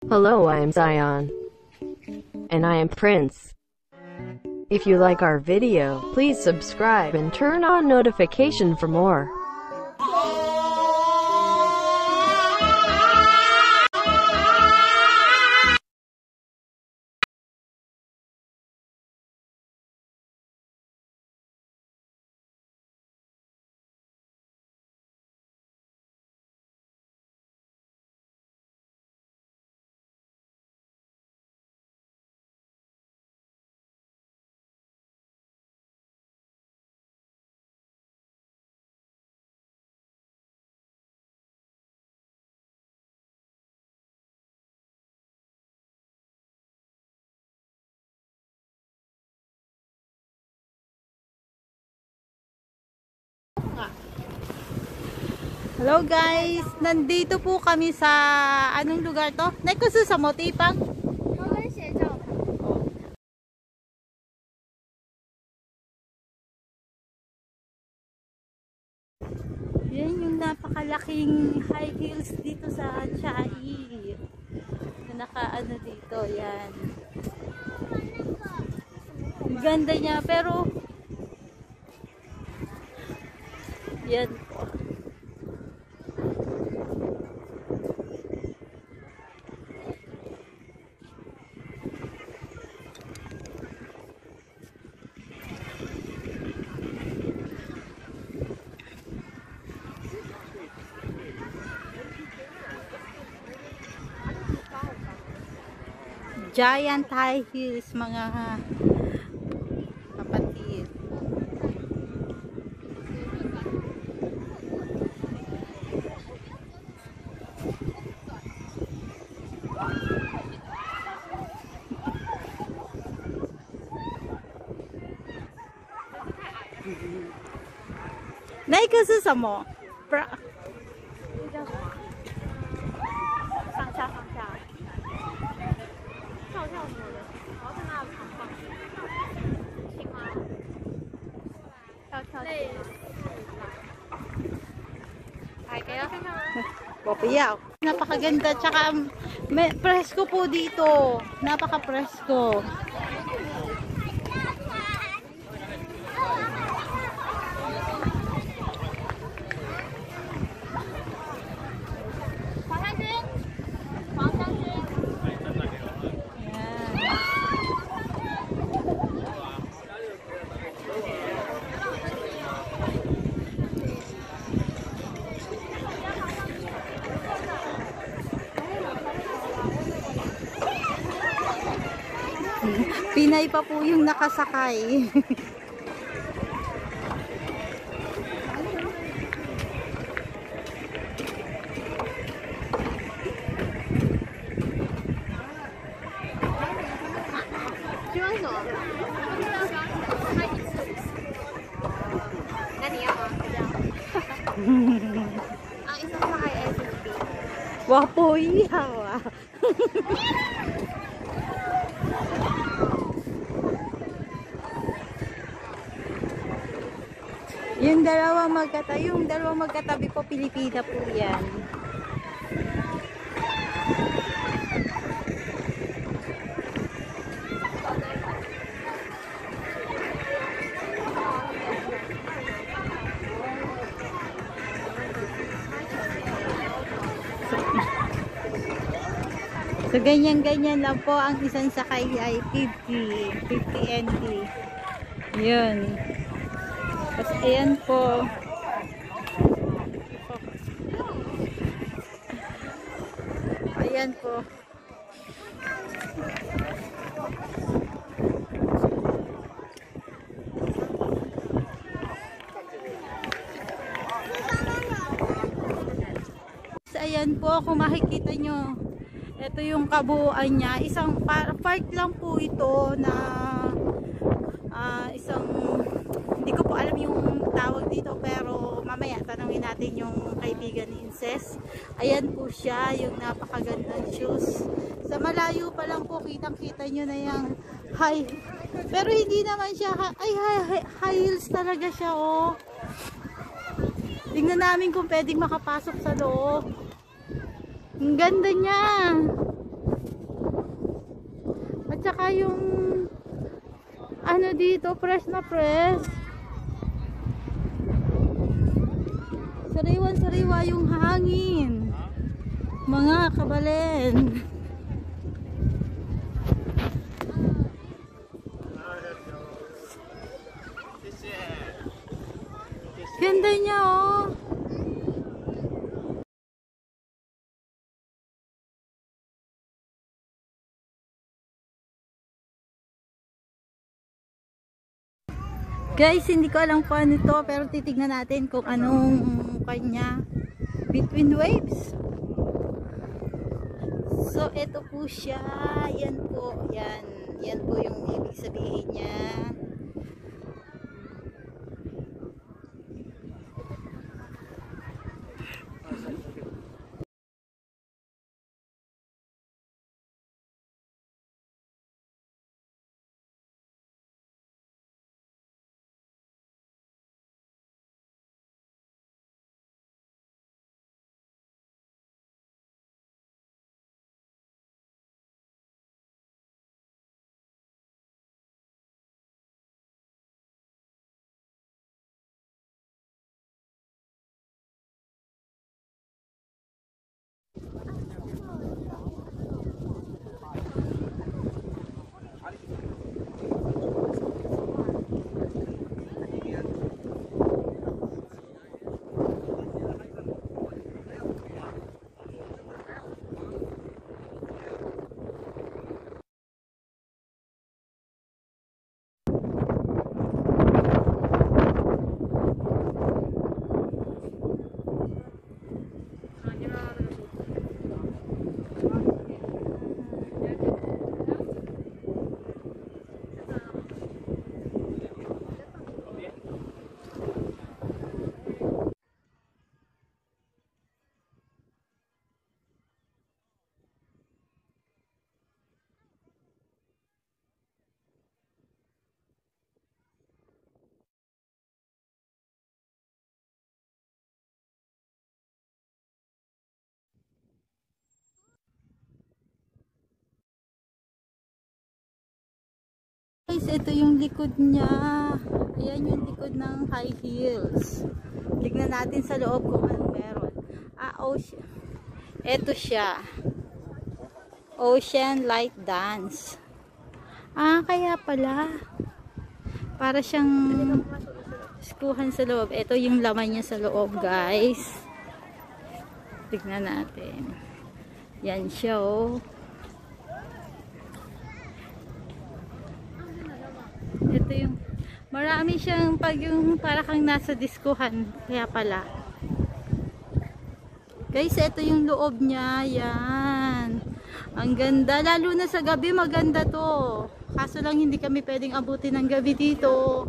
Hello, I am Zion. And I am Prince. If you like our video, please subscribe and turn on notification for more. Hello guys, nandito po kami sa anong lugar to? Naikuso sa Motipang? Yan yung napakalaking high heels dito sa Chiayi. Na nakaano dito, yan. Ang ganda niya, pero yan po. Giant high heels mga kapatid. Naikuso sa mo? Papayaw. Napakaganda, tsaka presko po dito. Napaka-presko. Pinay pa po yung nakasakay. Ang isang sakay ay SUV. Wapo iyaw ah. Yung dalawang magkatabi po, Pilipina po yan. So ganyan-ganyan lang po, ang isang sakay ay 50 NT. Yun. Tapos ayan po. Ayan po. So ayan po, kung makikita nyo, ito yung kabuuan niya. Isang part lang po ito na isang, hindi ko po alam yung tawag dito, pero mamaya tanungin natin yung kaibigan ni Inces. Ayan po siya, yung napakagandang shoes. Sa malayo pa lang po, kitang-kita nyo na yung high, pero hindi naman siya high heels talaga siya, oh. Tingnan namin kung pwedeng makapasok sa loob. Ang ganda niya. Tsaka yung ano dito, fresh na fresh. Sariwan-sariwa yung hangin. Mga kabalen. Ganda niya oh. Guys, hindi ko alam kung ano ito, pero titignan natin kung anong kanya. Between waves. So, ito po siya. Yan po. Yan. Yan po yung ibig sabihin niya. Guys, ito yung likod niya. Ayan yung likod ng high heels. Tignan natin sa loob kung ano meron. Ocean. Ito siya. Ocean Light Dance. Kaya pala. Para siyang skuhan sa loob. Ito yung laman niya sa loob, guys. Tignan natin. Yan siya, oh. Ito yung marami siyang pag yung para kang nasa diskuhan, kaya pala. Guys, ito yung loob niya. Yan. Ang ganda. Lalo na sa gabi maganda to. Kaso lang hindi kami pwedeng abutin ng gabi dito.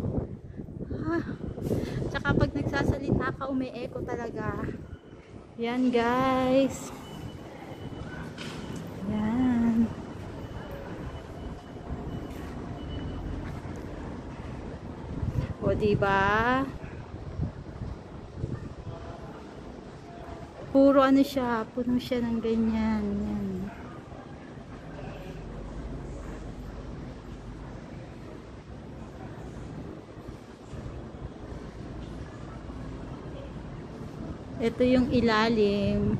Tsaka pag nagsasalita ka, umi-echo talaga. Yan, guys. Yan. O, diba? Puro ano siya, puno siya ng ganyan. Yan. Ito yung ilalim.